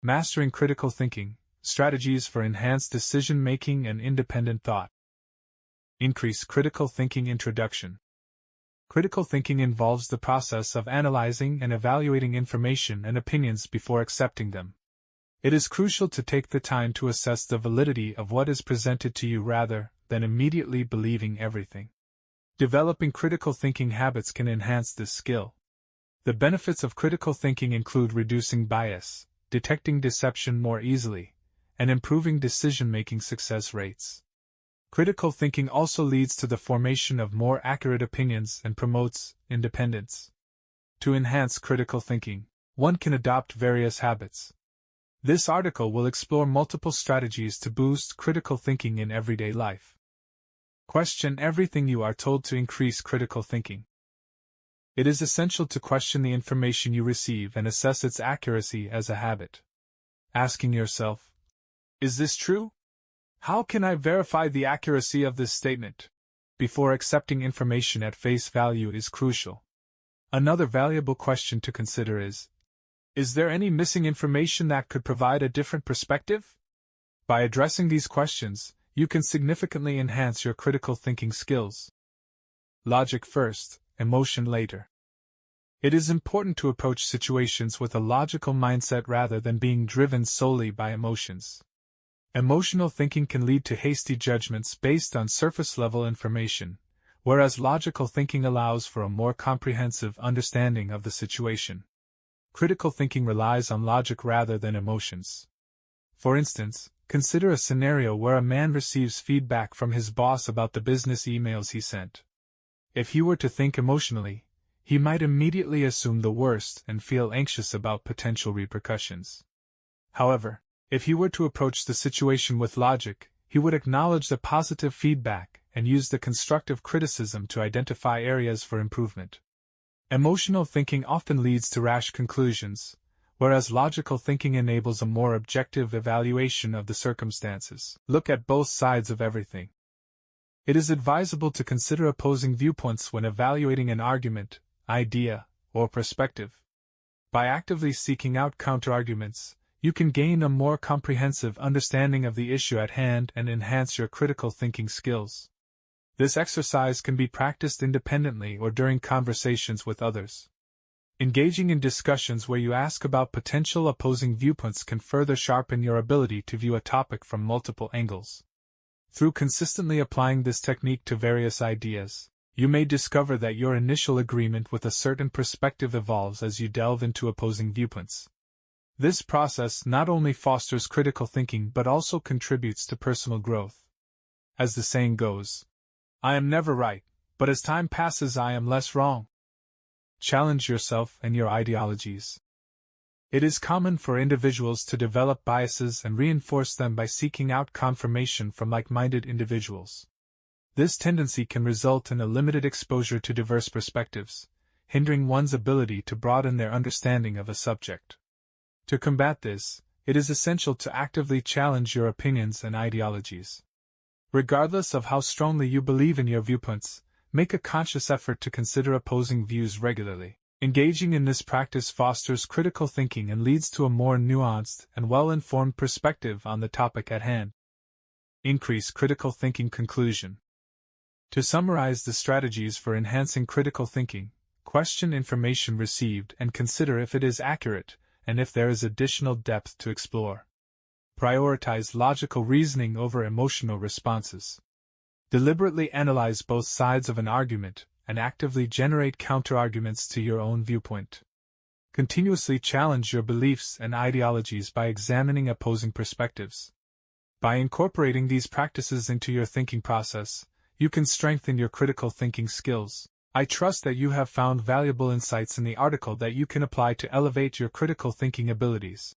Mastering critical thinking, strategies for enhanced decision-making and independent thought. Increase critical thinking introduction. Critical thinking involves the process of analyzing and evaluating information and opinions before accepting them. It is crucial to take the time to assess the validity of what is presented to you rather than immediately believing everything. Developing critical thinking habits can enhance this skill. The benefits of critical thinking include reducing bias, detecting deception more easily, and improving decision-making success rates. Critical thinking also leads to the formation of more accurate opinions and promotes independence. To enhance critical thinking, one can adopt various habits. This article will explore multiple strategies to boost critical thinking in everyday life. Question everything you are told to increase critical thinking. It is essential to question the information you receive and assess its accuracy as a habit. Asking yourself, "Is this true? How can I verify the accuracy of this statement?" before accepting information at face value is crucial. Another valuable question to consider is there any missing information that could provide a different perspective? By addressing these questions, you can significantly enhance your critical thinking skills. Logic first, emotion later. It is important to approach situations with a logical mindset rather than being driven solely by emotions. Emotional thinking can lead to hasty judgments based on surface-level information, whereas logical thinking allows for a more comprehensive understanding of the situation. Critical thinking relies on logic rather than emotions. For instance, consider a scenario where a man receives feedback from his boss about the business emails he sent. If he were to think emotionally, he might immediately assume the worst and feel anxious about potential repercussions. However, if he were to approach the situation with logic, he would acknowledge the positive feedback and use the constructive criticism to identify areas for improvement. Emotional thinking often leads to rash conclusions, whereas logical thinking enables a more objective evaluation of the circumstances. Look at both sides of everything. It is advisable to consider opposing viewpoints when evaluating an argument, idea, or perspective. By actively seeking out counterarguments, you can gain a more comprehensive understanding of the issue at hand and enhance your critical thinking skills. This exercise can be practiced independently or during conversations with others. Engaging in discussions where you ask about potential opposing viewpoints can further sharpen your ability to view a topic from multiple angles. Through consistently applying this technique to various ideas, you may discover that your initial agreement with a certain perspective evolves as you delve into opposing viewpoints. This process not only fosters critical thinking but also contributes to personal growth. As the saying goes, "I am never right, but as time passes I am less wrong." Challenge yourself and your ideologies. It is common for individuals to develop biases and reinforce them by seeking out confirmation from like-minded individuals. This tendency can result in a limited exposure to diverse perspectives, hindering one's ability to broaden their understanding of a subject. To combat this, it is essential to actively challenge your opinions and ideologies. Regardless of how strongly you believe in your viewpoints, make a conscious effort to consider opposing views regularly. Engaging in this practice fosters critical thinking and leads to a more nuanced and well-informed perspective on the topic at hand. Increase critical thinking conclusion. To summarize the strategies for enhancing critical thinking, question information received and consider if it is accurate, and if there is additional depth to explore. Prioritize logical reasoning over emotional responses. Deliberately analyze both sides of an argument, and actively generate counterarguments to your own viewpoint. Continuously challenge your beliefs and ideologies by examining opposing perspectives. By incorporating these practices into your thinking process, you can strengthen your critical thinking skills. I trust that you have found valuable insights in the article that you can apply to elevate your critical thinking abilities.